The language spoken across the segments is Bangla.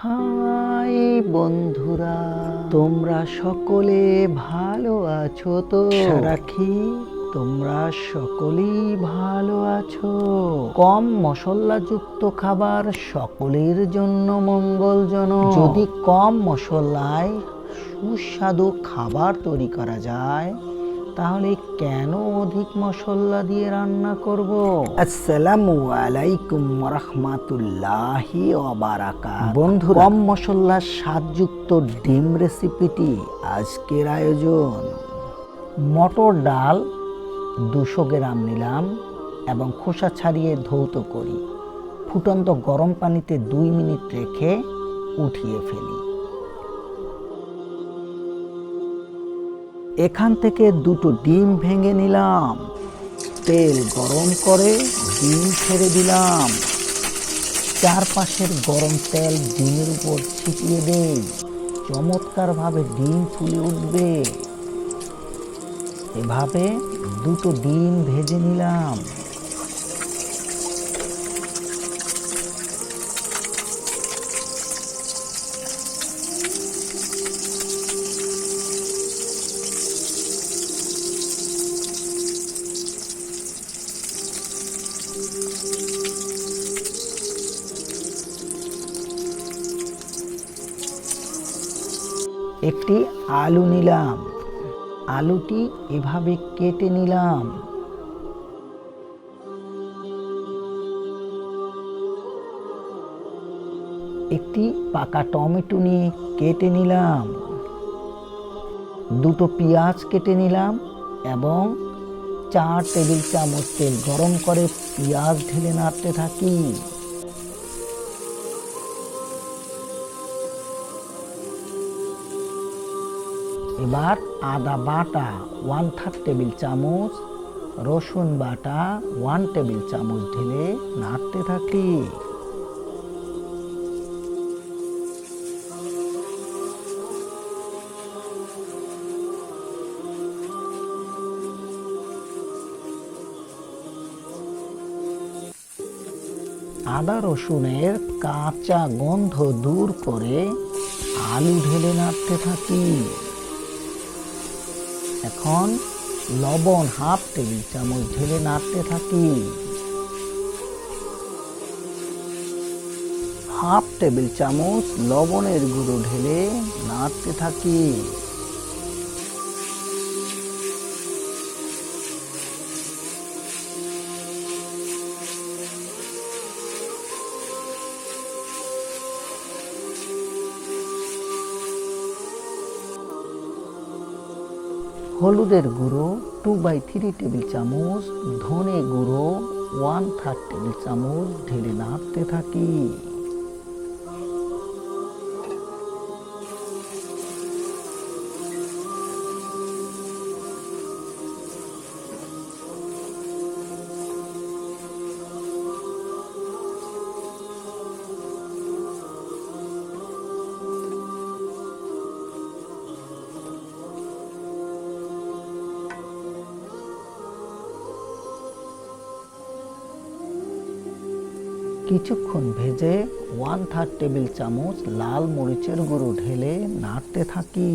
হাই বন্ধুরা, তোমরা সকলে ভালো আছো তো? রাখি তোমরা সকলেই ভালো আছো। কম মশলাযুক্ত খাবার সকলের জন্য মঙ্গলজনক। যদি কম মশলায় সুস্বাদু খাবার তৈরি করা যায়, তাহলে কেন অধিক মশলা দিয়ে রান্না করব? আসসালামু আলাইকুম রাহমাতুল্লাহি ওয়া বারাকাতুহু। বন্ধুরা, কম মশলার স্বাদযুক্ত ডিম রেসিপিটি আজকের আয়োজন। মটর ডাল 200 গ্রাম নিলাম এবং খোসা ছাড়িয়ে ধৌত করি। ফুটন্ত গরম পানিতে 2 মিনিট রেখে উঠিয়ে ফেলি। এখান থেকে 2টো ডিম ভেঙে নিলাম। তেল গরম করে ডিম ছেড়ে দিলাম। চারপাশের গরম তেল ডিমের উপর ছিটিয়ে দেই। চমৎকারভাবে ডিম ফুলে উঠবে। এভাবে 2টো ডিম ভেজে নিলাম। একটি আলু নিলাম। আলুটি এভাবে কেটে নিলাম। একটি পাকা টমেটো নিয়ে কেটে নিলাম। 2টো পেঁয়াজ কেটে নিলাম এবং 4 টেবিল চামচ তেল গরম করে পেঁয়াজ ঢেলে নাড়তে থাকি। এবার আদা বাটা 1/3 টেবিল চামচ, রসুন বাটা 1 টেবিল চামচ ঢেলে নাড়তে থাকি। আদা রসুনের কাঁচা গন্ধ দূর করে আলু ঢেলে নাড়তে থাকি। এখন লবণ 1/2 টেবিল চামচ ঢেলে নাড়তে থাকি। 1/2 টেবিল চামচ লবণের গুঁড়ো ঢেলে নাড়তে থাকি। হলুদের গুঁড়ো 2/3 টেবিল চামচ, ধনে গুঁড়ো 1/3 টেবিল চামচ ঢেলে নাড়তে থাকি। কিছুক্ষণ ভেজে 1/3 টেবিল চামচ লাল মরিচের গুঁড়ো ঢেলে নাড়তে থাকি।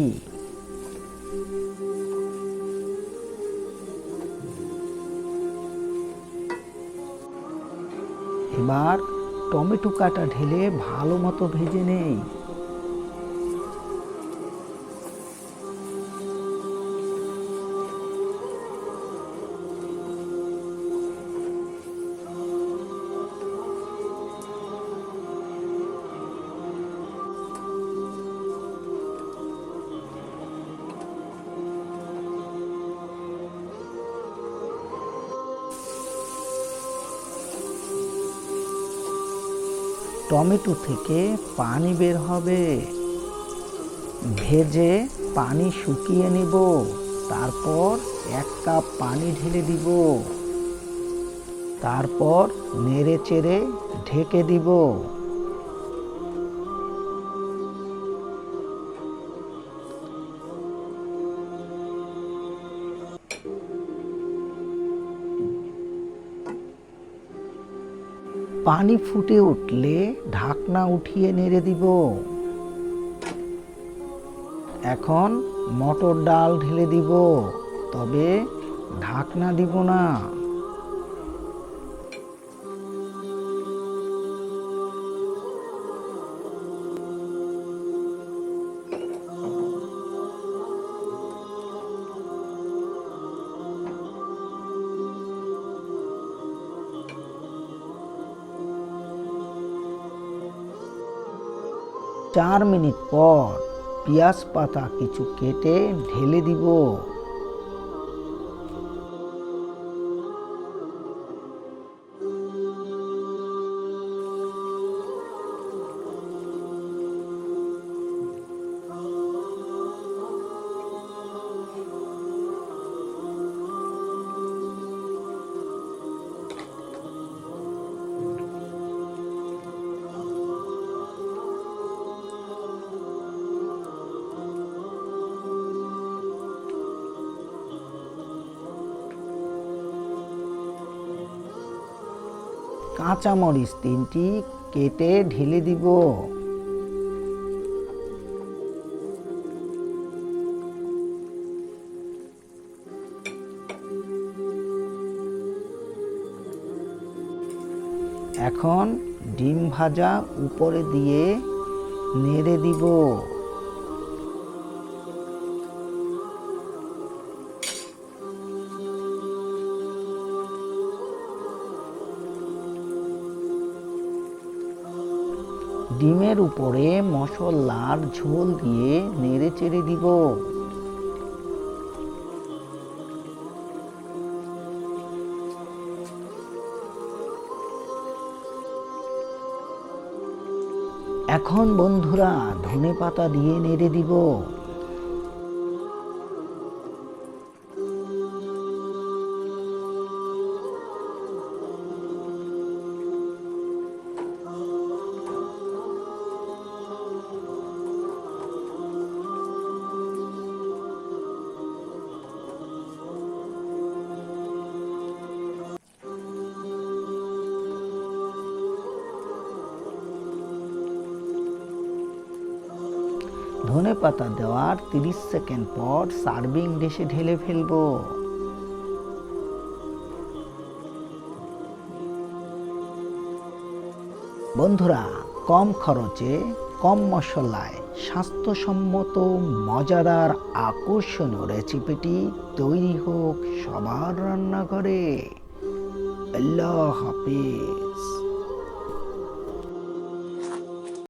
এবার টমেটো কাটা ঢেলে ভালো মতো ভেজে নেই। টমেটো থেকে পানি বের হবে। ভেজে পানি শুকিয়ে নিব। তারপর 1 কাপ পানি ঢেলে দিব। তারপর নেড়ে চেড়ে ঢেকে দিব। পানি ফুটে উঠলে ঢাকনা উঠিয়ে নেড়ে দিব। এখন মটর ডাল ঢেলে দিব, তবে ঢাকনা দিব না। চার মিনিট পর পেঁয়াজ পাতা কিছু কেটে ঢেলে দিব। কাঁচামরিচ 3টি কেটে ঢেলে দিব। এখন ডিম ভাজা উপরে দিয়ে নেড়ে দিব। ডিমের উপরে মশলার ঝোল দিয়ে নেড়ে চেড়ে দিব। এখন বন্ধুরা ধনেপাতা দিয়ে নেড়ে দিব। ধনেপাতা দেওয়ার 30 সেকেন্ড পর সার্ভিং ডিশে ঢেলে ফেলব। বন্ধুরা, কম খরচে কম মশলায় স্বাস্থ্যসম্মত মজাদার আকর্ষণীয় রেসিপিটি তৈরি হোক সবার রান্নাঘরে। আল্লাহ হাফেজ।